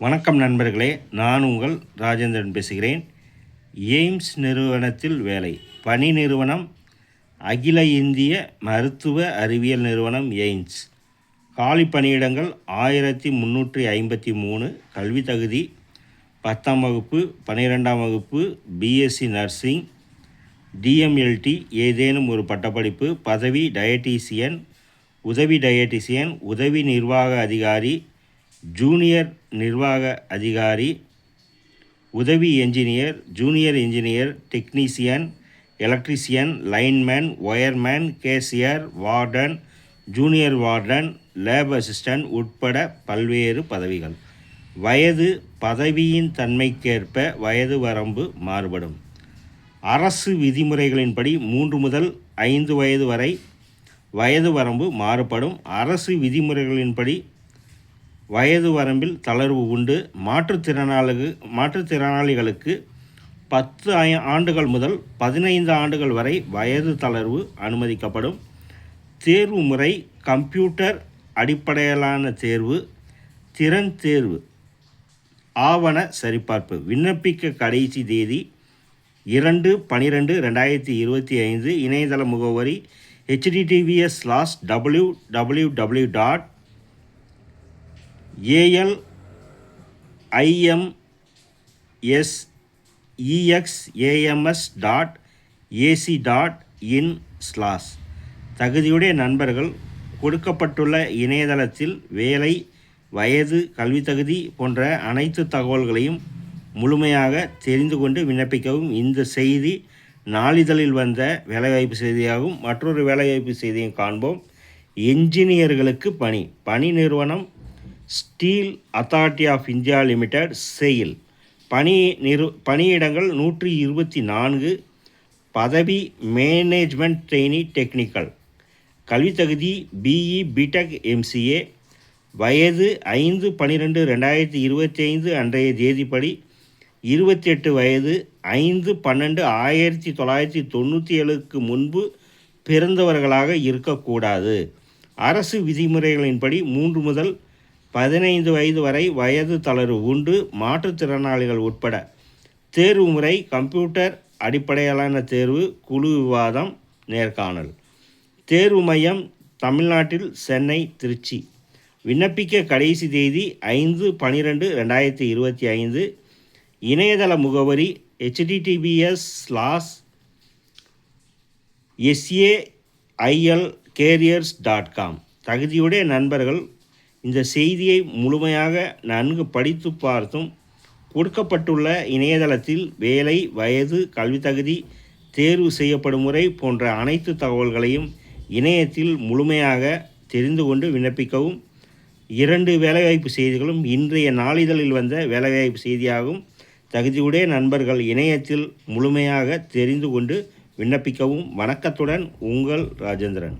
வணக்கம் நண்பர்களே, நான் உங்கள் ராஜேந்திரன் பேசுகிறேன். எய்ம்ஸ் நிறுவனத்தில் வேலை. பணி நிறுவனம் அகில இந்திய மருத்துவ அறிவியல் நிறுவனம் எய்ம்ஸ். காலி பணியிடங்கள் 1353. கல்வி தகுதி 10ஆம் வகுப்பு, 12ஆம் வகுப்பு, பிஎஸ்சி நர்சிங், டிஎம்எல்டி ஏதேனும் ஒரு பட்டப்படிப்பு. பதவி டயட்டீசியன், உதவி டயட்டீசியன், உதவி நிர்வாக அதிகாரி, ஜூனியர் நிர்வாக அதிகாரி, உதவி engineer, junior engineer, technician, electrician, lineman, wireman, கேசியர், warden, junior warden, lab assistant உட்பட பல்வேறு பதவிகள். வயது பதவியின் தன்மைக்கேற்ப வயது வரம்பு மாறுபடும். அரசு விதிமுறைகளின்படி 3 முதல் 5 வயது வரை வயது வரம்பு மாறுபடும். அரசு விதிமுறைகளின்படி வயது வரம்பில் தளர்வு உண்டு. மாற்றுத்திறனாளிகளுக்கு 10 ஆண்டுகள் முதல் 15 ஆண்டுகள் வரை வயது தளர்வு அனுமதிக்கப்படும். தேர்வு முறை கம்ப்யூட்டர் அடிப்படையிலான தேர்வு, திறன் தேர்வு, ஆவண சரிபார்ப்பு. விண்ணப்பிக்க கடைசி தேதி 2/12/2025. இணையதள முகவரி https://ALIMSEXAMS.ac.in/. தகுதியுடைய நண்பர்கள் கொடுக்கப்பட்டுள்ள இணையதளத்தில் வேலை, வயது, கல்வி தகுதி போன்ற அனைத்து தகவல்களையும் முழுமையாக தெரிந்து கொண்டு விண்ணப்பிக்கவும். இந்த செய்தி நாளிதழில் வந்த வேலைவாய்ப்பு செய்தியாகும். மற்றொரு வேலைவாய்ப்பு செய்தியும் காண்போம். என்ஜினியர்களுக்கு பணி நிறுவனம் steel authority of India limited SAIL. பணியிடங்கள் 124. பதவி மேனேஜ்மெண்ட் ட்ரெயினி டெக்னிக்கல். கல்வி தகுதி பிஇ, பிடெக், எம்சிஏ. வயது 5/12/2025 அன்றைய தேதிப்படி 28 வயது. 5/12/1997 முன்பு பிறந்தவர்களாக இருக்கக்கூடாது. அரசு விதிமுறைகளின்படி 3 முதல் 15 வயது வரை வயது தளர்வு உண்டு. மாற்றுத்திறனாளிகள் உட்பட. தேர்வு முறை கம்ப்யூட்டர் அடிப்படையிலான தேர்வு, குழு விவாதம், நேர்காணல். தேர்வு மையம் தமிழ்நாட்டில் சென்னை, திருச்சி. விண்ணப்பிக்க கடைசி தேதி 5/12/2025. இணையதள முகவரி https://sailcareers.com. தகுதியுடைய நண்பர்கள் இந்த செய்தியை முழுமையாக நன்கு படித்து பார்த்தும் கொடுக்கப்பட்டுள்ள இணையதளத்தில் வேலை, வயது, கல்வி தகுதி, தேர்வு செய்யப்படும் முறை போன்ற அனைத்து தகவல்களையும் இணையத்தில் முழுமையாக தெரிந்து கொண்டு விண்ணப்பிக்கவும். 2 வேலைவாய்ப்பு செய்திகளும் இன்றைய நாளிதழில் வந்த வேலைவாய்ப்பு செய்தியாகும். தகுதியுடைய நண்பர்கள் இணையத்தில் முழுமையாக தெரிந்து கொண்டு விண்ணப்பிக்கவும். வணக்கத்துடன் உங்கள் ராஜேந்திரன்.